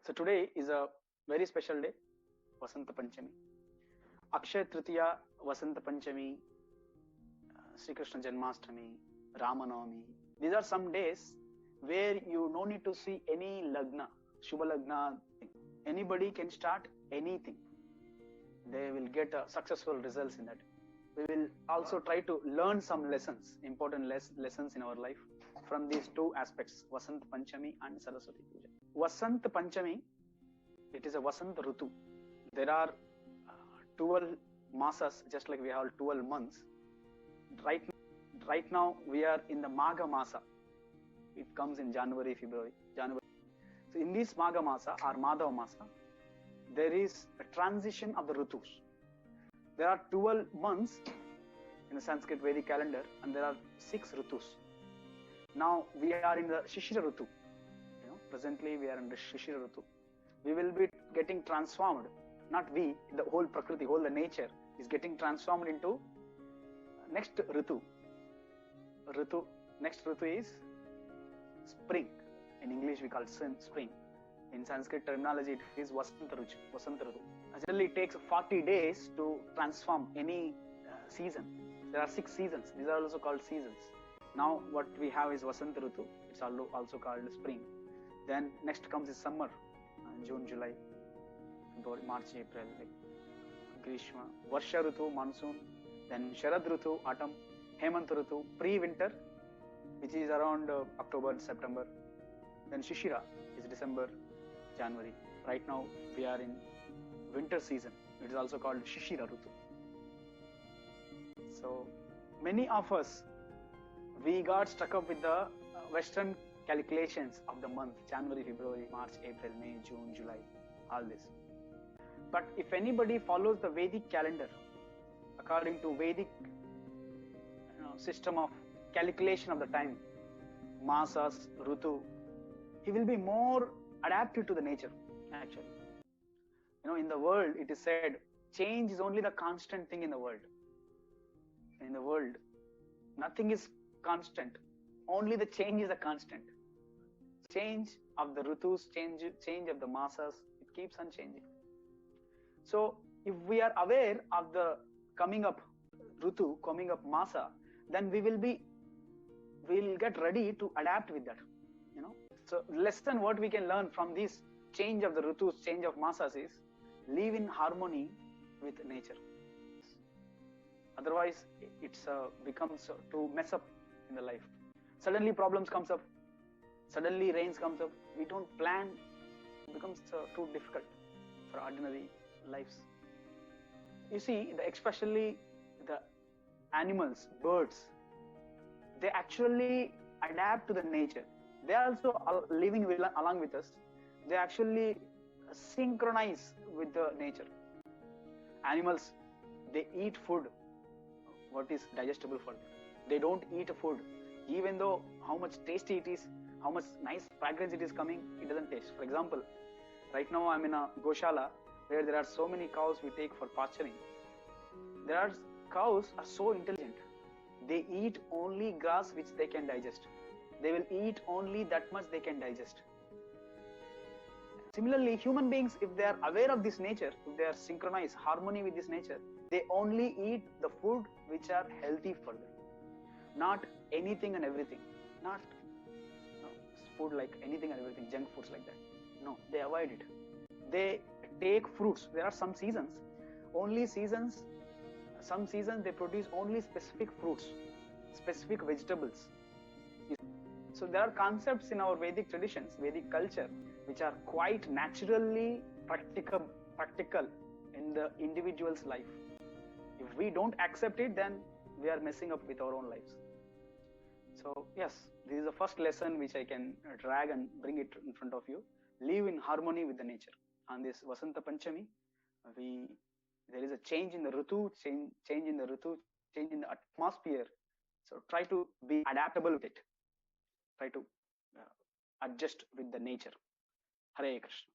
So today is a very special day, Vasanta Panchami. Akshay Tritiya, Vasanta Panchami, Sri Krishna Janmashtami, Ramanavami. These are some days where you no need to see any lagna, Shubha Lagna. Anybody can start anything. They will get successful results in that. We will also try to learn some lessons, important lessons in our life from these two aspects, Vasanta Panchami and Saraswati Puja. Vasanta Panchami, it is a Vasanta Rutu. There are 12 masas, just like we have 12 months. Right now we are in the Magha Masa. It comes in January, February. So in this Magha Masa or Madhava Masa, there is a transition of the Rutus. There are 12 months in the Sanskrit Vedic calendar, and there are 6 Rutus. Now we are in the Shishira Rutu. Presently we are in the Shishira Rutu. We will be getting transformed. Not we, the whole Prakriti, whole the nature is getting transformed into next Ritu. Next Ritu is spring. In English we call it spring. In Sanskrit terminology it is Vasanta Ritu. Generally it takes 40 days to transform any season. There are 6 seasons. These are also called seasons. Now what we have is Vasanta Ritu. It's also called spring. Then next comes is summer, June, July, March, April, like Grishma, Varsha Ritu, monsoon, then Sharad Ritu, autumn, Hemant Ritu, pre-winter, which is around October, September. Then Shishira is December, January. Right now we are in winter season. It is also called Shishira Ritu. So many of us, we got stuck up with the Western calculations of the month, January, February, March, April, May, June, July, all this. But if anybody follows the Vedic calendar, according to Vedic system of calculation of the time, masas, Rutu, he will be more adapted to the nature, actually. In the world, it is said, change is only the constant thing in the world. In the world, nothing is constant. Only the change is a constant. Change of the Rutus, change of the masas, it keeps on changing. So, if we are aware of the coming up Rutu, coming up masa, then we will get ready to adapt with that. So, lesson what we can learn from this change of the Rutus, change of masas is live in harmony with nature. Otherwise, it becomes to mess up in the life. Suddenly problems comes up, suddenly rains comes up. We don't plan. It becomes too difficult for ordinary lives. You see, especially the animals, birds, they actually adapt to the nature. They are also living along with us. They actually synchronize with the nature. Animals, they eat food what is digestible for them. They don't eat food even though how much tasty it is, how much nice fragrance it is coming, it doesn't taste. For example, right now I'm in a Goshala where there are so many cows we take for pasturing. Cows are so intelligent. They eat only grass which they can digest. They will eat only that much they can digest. Similarly, human beings, if they are aware of this nature, if they are synchronized, harmony with this nature, they only eat the food which are healthy for them. Not anything and everything. Not food like anything and everything, junk foods like that. No, they avoid it. They take fruits. There are some seasons, some seasons they produce only specific fruits, specific vegetables. So there are concepts in our Vedic traditions, Vedic culture, which are quite naturally practical in the individual's life. If we don't accept it, then we are messing up with our own lives. So yes, this is the first lesson which I can drag and bring it in front of you. Live in harmony with the nature. On this Vasanta Panchami, there is a change in the Ritu, change in the atmosphere. So try to be adaptable with it. Try to adjust with the nature. Hare Krishna.